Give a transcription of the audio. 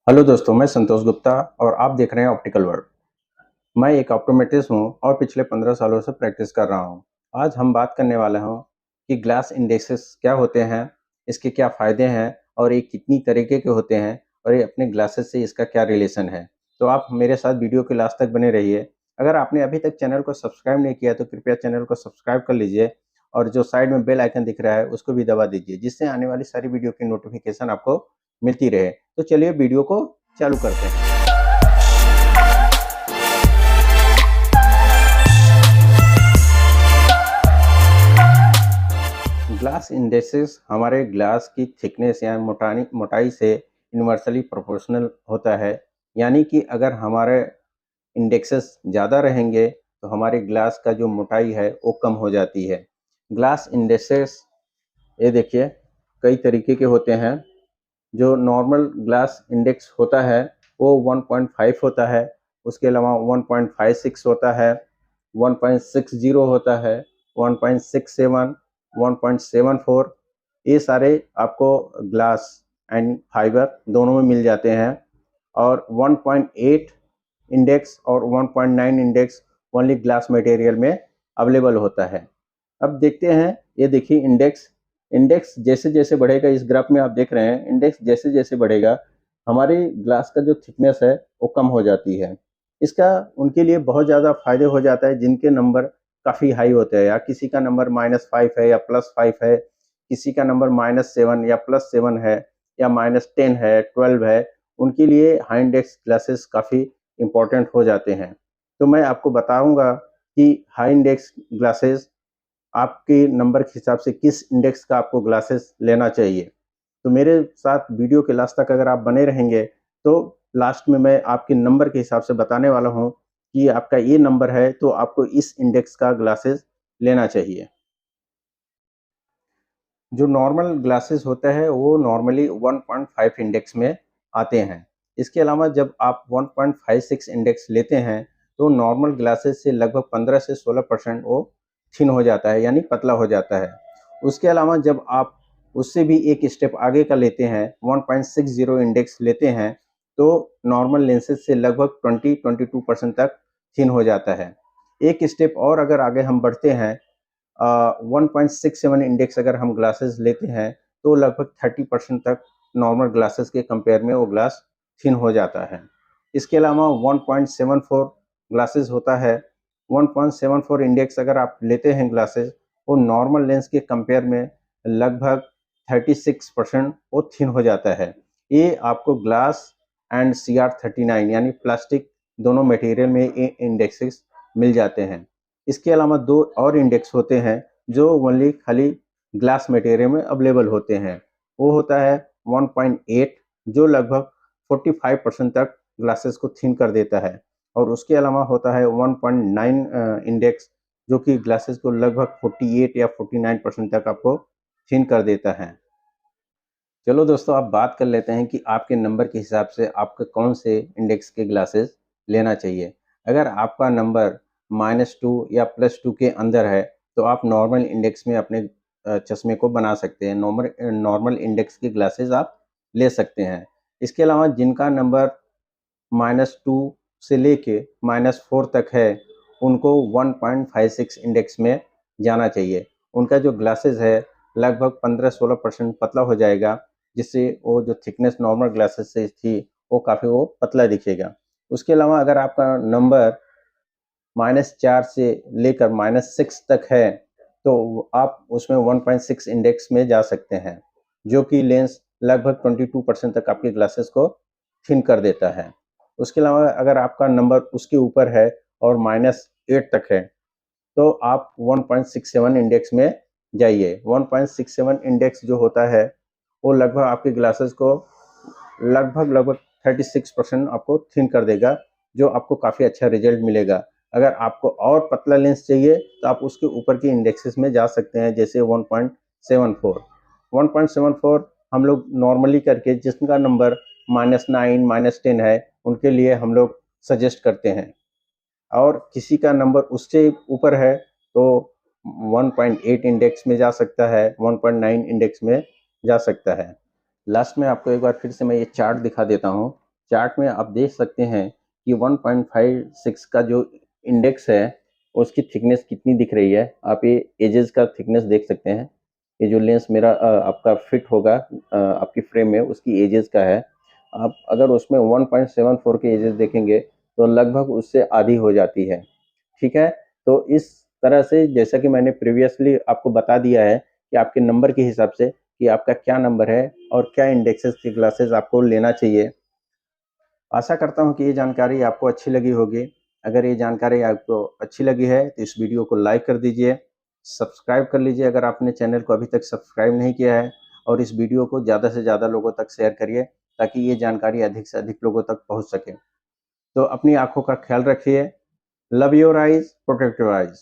Hello दोस्तों, मैं संतोष गुप्ता और आप देख रहे हैं ऑप्टिकल वर्ल्ड। मैं एक ऑप्टोमेट्रिस्ट हूं और पिछले 15 सालों से प्रैक्टिस कर रहा हूं। आज हम बात करने वाले हैं कि ग्लास इंडेक्सेस क्या होते हैं, इसके क्या फ़ायदे हैं और ये कितनी तरीके के होते हैं और ये अपने ग्लासेस से इसका क्या रिलेशन है। तो आप मेरे साथ वीडियो के लास्ट तक बने रहिए। अगर आपने अभी तक चैनल को सब्सक्राइब नहीं किया तो कृपया चैनल को सब्सक्राइब कर लीजिए और जो साइड में बेल आइकन दिख रहा है उसको भी दबा दीजिए, जिससे आने वाली सारी वीडियो की नोटिफिकेशन आपको मिलती रहे। तो चलिए वीडियो को चालू करते हैं। ग्लास इंडेक्सेस हमारे ग्लास की थिकनेस या मोटाई से इन्वर्सली प्रोपोर्शनल होता है। यानी कि अगर हमारे इंडेक्सेस ज़्यादा रहेंगे तो हमारे ग्लास का जो मोटाई है वो कम हो जाती है। ग्लास इंडेक्सेस ये देखिए कई तरीके के होते हैं। जो नॉर्मल ग्लास इंडेक्स होता है वो 1.5 होता है, उसके अलावा 1.56 होता है, 1.60 होता है, 1.67, 1.74, ये सारे आपको ग्लास एंड फाइबर दोनों में मिल जाते हैं। और 1.8 इंडेक्स और 1.9 इंडेक्स ओनली ग्लास मटेरियल में अवेलेबल होता है। अब देखते हैं, ये देखिए इंडेक्स इंडेक्स जैसे जैसे बढ़ेगा, इस ग्राफ में आप देख रहे हैं इंडेक्स जैसे जैसे बढ़ेगा हमारी ग्लास का जो थिकनेस है वो कम हो जाती है। इसका उनके लिए बहुत ज़्यादा फायदे हो जाता है जिनके नंबर काफ़ी हाई होते हैं, या किसी का नंबर -5 है या +5 है, किसी का नंबर -7 या +7 है या -10 है, 12 है। उनके लिए हाई इंडेक्स ग्लासेस काफ़ी इंपॉर्टेंट हो जाते हैं। तो मैं आपको बताऊंगा कि हाई इंडेक्स ग्लासेस आपके नंबर के हिसाब से किस इंडेक्स का आपको ग्लासेस लेना चाहिए। तो मेरे साथ वीडियो के लास्ट तक अगर आप बने रहेंगे तो लास्ट में मैं आपके नंबर के हिसाब से बताने वाला हूँ कि आपका ये नंबर है तो आपको इस इंडेक्स का ग्लासेस लेना चाहिए। जो नॉर्मल ग्लासेस होते हैं वो नॉर्मली 1.5 इंडेक्स में आते हैं। इसके अलावा जब आप 1.56 इंडेक्स लेते हैं तो नॉर्मल ग्लासेस से लगभग 15 से 16% वो थिन हो जाता है, यानी पतला हो जाता है। उसके अलावा जब आप उससे भी एक स्टेप आगे का लेते हैं, 1.60 इंडेक्स लेते हैं, तो नॉर्मल लेंसेज से लगभग 20-22% तक थिन हो जाता है। एक स्टेप और अगर आगे हम बढ़ते हैं, 1.67 इंडेक्स अगर हम ग्लासेस लेते हैं तो लगभग 30% तक नॉर्मल ग्लासेस के कंपेयर में वो ग्लास थिन हो जाता है। इसके अलावा 1.74 ग्लासेस होता है। 1.74 इंडेक्स अगर आप लेते हैं ग्लासेस, वो नॉर्मल लेंस के कंपेयर में लगभग 36% वो थिन हो जाता है। ये आपको ग्लास एंड CR39 यानी प्लास्टिक दोनों मटेरियल में ये इंडेक्सेस मिल जाते हैं। इसके अलावा दो और इंडेक्स होते हैं जो ओनली खाली ग्लास मटेरियल में अवेलेबल होते हैं। वो होता है 1.8 जो लगभग 45% तक ग्लासेस को थिन कर देता है, और उसके अलावा होता है 1.9 इंडेक्स जो कि ग्लासेस को लगभग 48 या 49% तक आपको थिन कर देता है। चलो दोस्तों, अब बात कर लेते हैं कि आपके नंबर के हिसाब से आपको कौन से इंडेक्स के ग्लासेस लेना चाहिए। अगर आपका नंबर -2 या +2 के अंदर है तो आप नॉर्मल इंडेक्स में अपने चश्मे को बना सकते हैं। नॉर्मल इंडेक्स के ग्लासेस आप ले सकते हैं। इसके अलावा जिनका नंबर -2 से लेके -4 तक है उनको 1.56 इंडेक्स में जाना चाहिए। उनका जो ग्लासेस है लगभग 15-16% पतला हो जाएगा, जिससे वो जो थिकनेस नॉर्मल ग्लासेस से थी वो काफ़ी वो पतला दिखेगा। उसके अलावा अगर आपका नंबर -4 से लेकर -6 तक है तो आप उसमें 1.6 इंडेक्स में जा सकते हैं, जो कि लेंस लगभग 22% तक आपके ग्लासेस को थिन कर देता है। उसके अलावा अगर आपका नंबर उसके ऊपर है और -8 तक है तो आप 1.67 इंडेक्स में जाइए। 1.67 इंडेक्स जो होता है वो लगभग आपके ग्लासेस को लगभग 36% आपको थिन कर देगा, जो आपको काफ़ी अच्छा रिजल्ट मिलेगा। अगर आपको और पतला लेंस चाहिए तो आप उसके ऊपर के इंडेक्सेस में जा सकते हैं, जैसे 1.74। 1.74 हम लोग नॉर्मली करके जिसका नंबर -9 -10 है उनके लिए हम लोग सजेस्ट करते हैं, और किसी का नंबर उससे ऊपर है तो 1.8 इंडेक्स में जा सकता है, 1.9 इंडेक्स में जा सकता है। लास्ट में आपको एक बार फिर से मैं ये चार्ट दिखा देता हूँ चार्ट में आप देख सकते हैं कि 1.56 का जो इंडेक्स है उसकी थिकनेस कितनी दिख रही है। आप ये एजेस का थिकनेस देख सकते हैं। ये जो लेंस मेरा आपका फिट होगा आपकी फ्रेम में उसकी एजेस का है। आप अगर उसमें 1.74 के एजेस देखेंगे तो लगभग उससे आधी हो जाती है। ठीक है, तो इस तरह से जैसा कि मैंने प्रीवियसली आपको बता दिया है कि आपके नंबर के हिसाब से कि आपका क्या नंबर है और क्या इंडेक्सेस की ग्लासेस आपको लेना चाहिए। आशा करता हूँ कि ये जानकारी आपको अच्छी लगी होगी। अगर ये जानकारी आपको अच्छी लगी है तो इस वीडियो को लाइक कर दीजिए, सब्सक्राइब कर लीजिए अगर आपने चैनल को अभी तक सब्सक्राइब नहीं किया है, और इस वीडियो को ज़्यादा से ज़्यादा लोगों तक शेयर करिए ताकि ये जानकारी अधिक से अधिक लोगों तक पहुँच सके। तो अपनी आँखों का ख्याल रखिए। Love your eyes, protect your eyes.